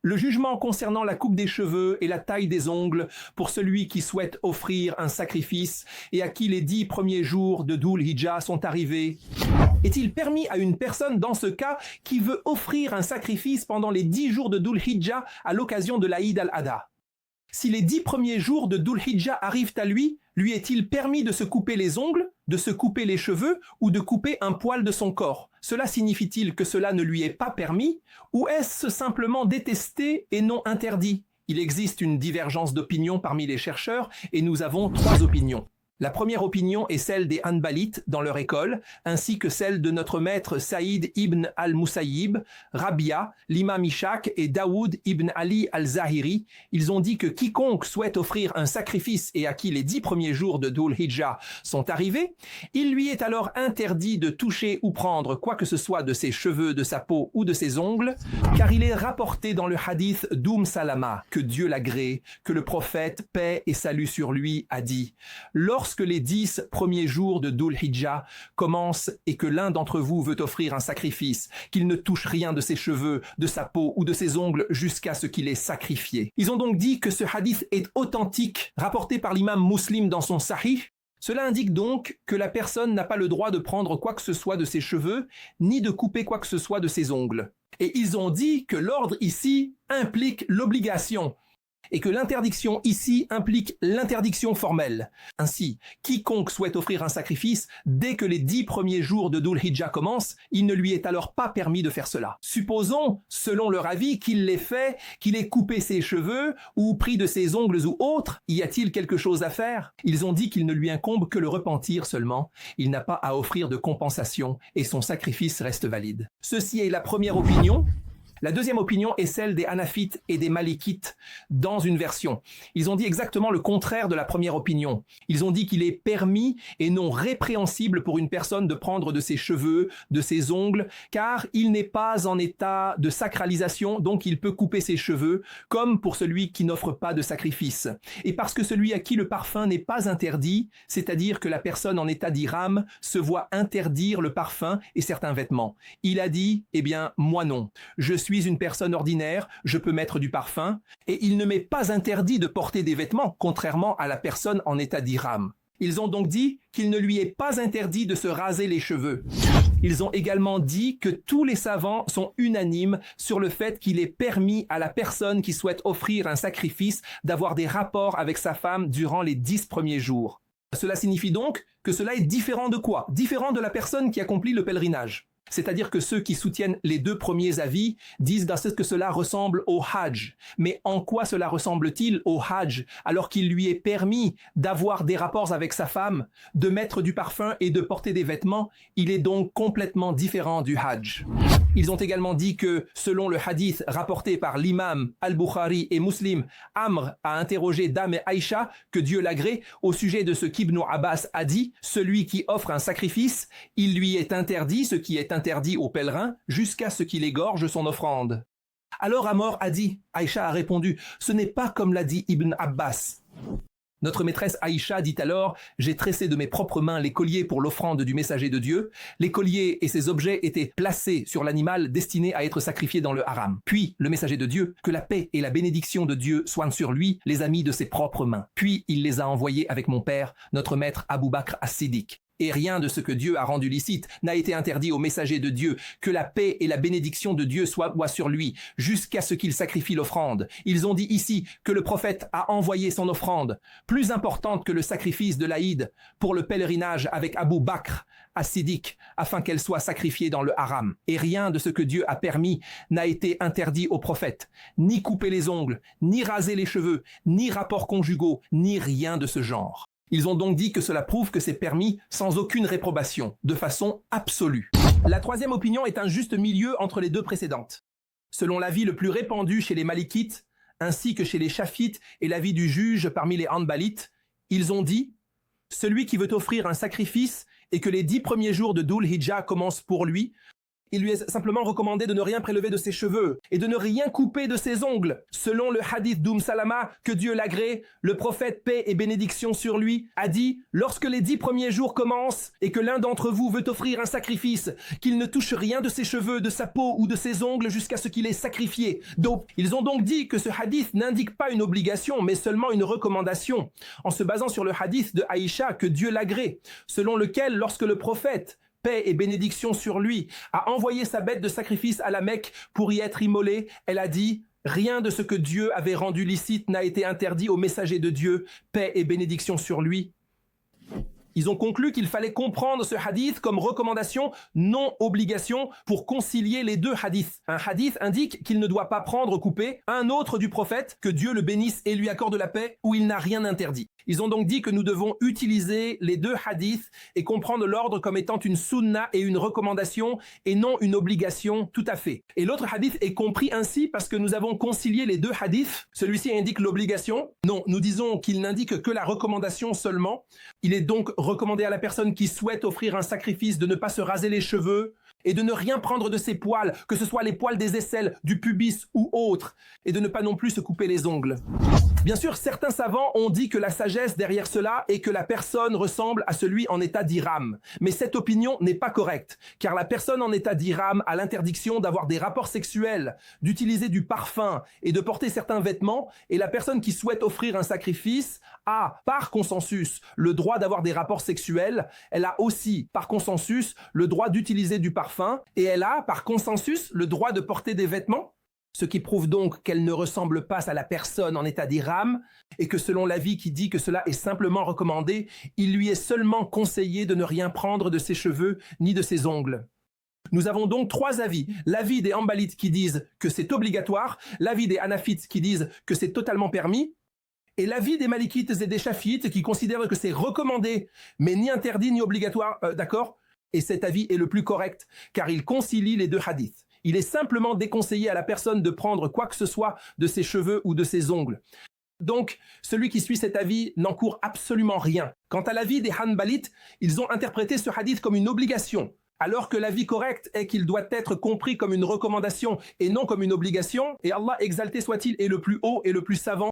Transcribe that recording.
Le jugement concernant la coupe des cheveux et la taille des ongles pour celui qui souhaite offrir un sacrifice et à qui les 10 premiers jours de Dhul Hijjah sont arrivés. Est-il permis à une personne dans ce cas qui veut offrir un sacrifice pendant les 10 jours de Dhul Hijjah à l'occasion de l'Aïd al-Adha? Si les 10 premiers jours de Dhul Hijjah arrivent à lui est-il permis de se couper les ongles, de se couper les cheveux ou de couper un poil de son corps? Cela signifie-t-il que cela ne lui est pas permis ou est-ce simplement détesté et non interdit? Il existe une divergence d'opinion parmi les chercheurs et nous avons 3 opinions. La première opinion est celle des Hanbalites dans leur école, ainsi que celle de notre maître Saïd ibn al-Musayyib, Rabia, l'imam Ishaq et Daoud ibn Ali al-Zahiri. Ils ont dit que quiconque souhaite offrir un sacrifice et à qui les 10 premiers jours de Dhul Hijjah sont arrivés, il lui est alors interdit de toucher ou prendre quoi que ce soit de ses cheveux, de sa peau ou de ses ongles, car il est rapporté dans le hadith Salama, que Dieu l'agrée, que le prophète, paix et salut sur lui, a dit « Lorsque les 10 premiers jours de Dhul Hijjah commencent et que l'un d'entre vous veut offrir un sacrifice, qu'il ne touche rien de ses cheveux, de sa peau ou de ses ongles jusqu'à ce qu'il ait sacrifié. » Ils ont donc dit que ce hadith est authentique, rapporté par l'imam Muslim dans son Sahih. Cela indique donc que la personne n'a pas le droit de prendre quoi que ce soit de ses cheveux, ni de couper quoi que ce soit de ses ongles. Et ils ont dit que l'ordre ici implique l'obligation, et que l'interdiction ici implique l'interdiction formelle. Ainsi, quiconque souhaite offrir un sacrifice, dès que les 10 premiers jours de Dhul Hijjah commencent, il ne lui est alors pas permis de faire cela. Supposons, selon leur avis, qu'il l'ait fait, qu'il ait coupé ses cheveux ou pris de ses ongles ou autres. Y a-t-il quelque chose à faire? Ils ont dit qu'il ne lui incombe que le repentir seulement. Il n'a pas à offrir de compensation et son sacrifice reste valide. Ceci est la première opinion. La deuxième opinion est celle des Hanafites et des Malikites dans une version. Ils ont dit exactement le contraire de la première opinion. Ils ont dit qu'il est permis et non répréhensible pour une personne de prendre de ses cheveux, de ses ongles, car il n'est pas en état de sacralisation, donc il peut couper ses cheveux, comme pour celui qui n'offre pas de sacrifice. Et parce que celui à qui le parfum n'est pas interdit, c'est-à-dire que la personne en état d'ihram se voit interdire le parfum et certains vêtements. Il a dit, eh bien, moi non. Je suis une personne ordinaire, je peux mettre du parfum, et il ne m'est pas interdit de porter des vêtements, contrairement à la personne en état d'ihram. Ils ont donc dit qu'il ne lui est pas interdit de se raser les cheveux. Ils ont également dit que tous les savants sont unanimes sur le fait qu'il est permis à la personne qui souhaite offrir un sacrifice d'avoir des rapports avec sa femme durant les 10 premiers jours. Cela signifie donc que cela est différent de quoi? Différent de la personne qui accomplit le pèlerinage. C'est-à-dire que ceux qui soutiennent les 2 premiers avis disent que cela ressemble au Hajj. Mais en quoi cela ressemble-t-il au Hajj alors qu'il lui est permis d'avoir des rapports avec sa femme, de mettre du parfum et de porter des vêtements? Il est donc complètement différent du Hajj. Ils ont également dit que, selon le hadith rapporté par l'imam Al-Bukhari et Muslim, Amr a interrogé Dame et Aïcha, que Dieu l'agrée, au sujet de ce qu'Ibn Abbas a dit, celui qui offre un sacrifice, il lui est interdit ce qui est interdit au pèlerin jusqu'à ce qu'il égorge son offrande. Alors Amr a dit, Aïcha a répondu, ce n'est pas comme l'a dit Ibn Abbas. Notre maîtresse Aïcha dit alors « J'ai tressé de mes propres mains les colliers pour l'offrande du messager de Dieu. Les colliers et ces objets étaient placés sur l'animal destiné à être sacrifié dans le haram. Puis le messager de Dieu, que la paix et la bénédiction de Dieu soient sur lui, les a mis de ses propres mains. Puis il les a envoyés avec mon père, notre maître Abu Bakr as-Siddiq. Et rien de ce que Dieu a rendu licite n'a été interdit au messager de Dieu, que la paix et la bénédiction de Dieu soient sur lui, jusqu'à ce qu'il sacrifie l'offrande. Ils ont dit ici que le prophète a envoyé son offrande, plus importante que le sacrifice de l'Aïd, pour le pèlerinage avec Abu Bakr as-Siddiq, afin qu'elle soit sacrifiée dans le haram. Et rien de ce que Dieu a permis n'a été interdit au prophète, ni couper les ongles, ni raser les cheveux, ni rapports conjugaux, ni rien de ce genre. Ils ont donc dit que cela prouve que c'est permis sans aucune réprobation, de façon absolue. La troisième opinion est un juste milieu entre les 2 précédentes. Selon l'avis le plus répandu chez les Malikites, ainsi que chez les Shafites et l'avis du juge parmi les Hanbalites, ils ont dit « Celui qui veut offrir un sacrifice et que les 10 premiers jours de Dhul Hijjah commencent pour lui, Il lui est simplement recommandé de ne rien prélever de ses cheveux et de ne rien couper de ses ongles. Selon le hadith Salama, que Dieu l'agrée, le prophète, paix et bénédiction sur lui, a dit « Lorsque les 10 premiers jours commencent et que l'un d'entre vous veut offrir un sacrifice, qu'il ne touche rien de ses cheveux, de sa peau ou de ses ongles jusqu'à ce qu'il ait sacrifié. » Donc, ils ont donc dit que ce hadith n'indique pas une obligation, mais seulement une recommandation, en se basant sur le hadith de Aïcha, que Dieu l'agrée, selon lequel, lorsque le prophète, paix et bénédiction sur lui, a envoyé sa bête de sacrifice à la Mecque pour y être immolée, elle a dit « Rien de ce que Dieu avait rendu licite n'a été interdit au messager de Dieu, paix et bénédiction sur lui. » Ils ont conclu qu'il fallait comprendre ce hadith comme recommandation, non obligation, pour concilier les deux hadiths. Un hadith indique qu'il ne doit pas prendre ou couper, un autre du prophète, que Dieu le bénisse et lui accorde la paix, où il n'a rien interdit. Ils ont donc dit que nous devons utiliser les deux hadiths et comprendre l'ordre comme étant une sunna et une recommandation et non une obligation tout à fait. Et l'autre hadith est compris ainsi parce que nous avons concilié les deux hadiths. Celui-ci indique l'obligation. Non, nous disons qu'il n'indique que la recommandation seulement. Il est donc recommandé à la personne qui souhaite offrir un sacrifice de ne pas se raser les cheveux et de ne rien prendre de ses poils, que ce soit les poils des aisselles, du pubis ou autres, et de ne pas non plus se couper les ongles. Bien sûr, certains savants ont dit que la sagesse derrière cela est que la personne ressemble à celui en état d'ihram. Mais cette opinion n'est pas correcte, car la personne en état d'ihram a l'interdiction d'avoir des rapports sexuels, d'utiliser du parfum et de porter certains vêtements, et la personne qui souhaite offrir un sacrifice a, par consensus, le droit d'avoir des rapports sexuels, elle a aussi, par consensus, le droit d'utiliser du parfum, et elle a, par consensus, le droit de porter des vêtements. Ce qui prouve donc qu'elle ne ressemble pas à la personne en état d'ihram et que selon l'avis qui dit que cela est simplement recommandé, il lui est seulement conseillé de ne rien prendre de ses cheveux ni de ses ongles. Nous avons donc trois avis. L'avis des Hanbalites qui disent que c'est obligatoire, l'avis des Hanafites qui disent que c'est totalement permis, et l'avis des Malikites et des Shafiites qui considèrent que c'est recommandé, mais ni interdit ni obligatoire, d'accord ? Et cet avis est le plus correct, car il concilie les deux hadiths. Il est simplement déconseillé à la personne de prendre quoi que ce soit de ses cheveux ou de ses ongles. Donc, celui qui suit cet avis n'encourt absolument rien. Quant à l'avis des Hanbalites, ils ont interprété ce hadith comme une obligation, alors que l'avis correct est qu'il doit être compris comme une recommandation et non comme une obligation. Et Allah, exalté soit-il, est le plus haut et le plus savant.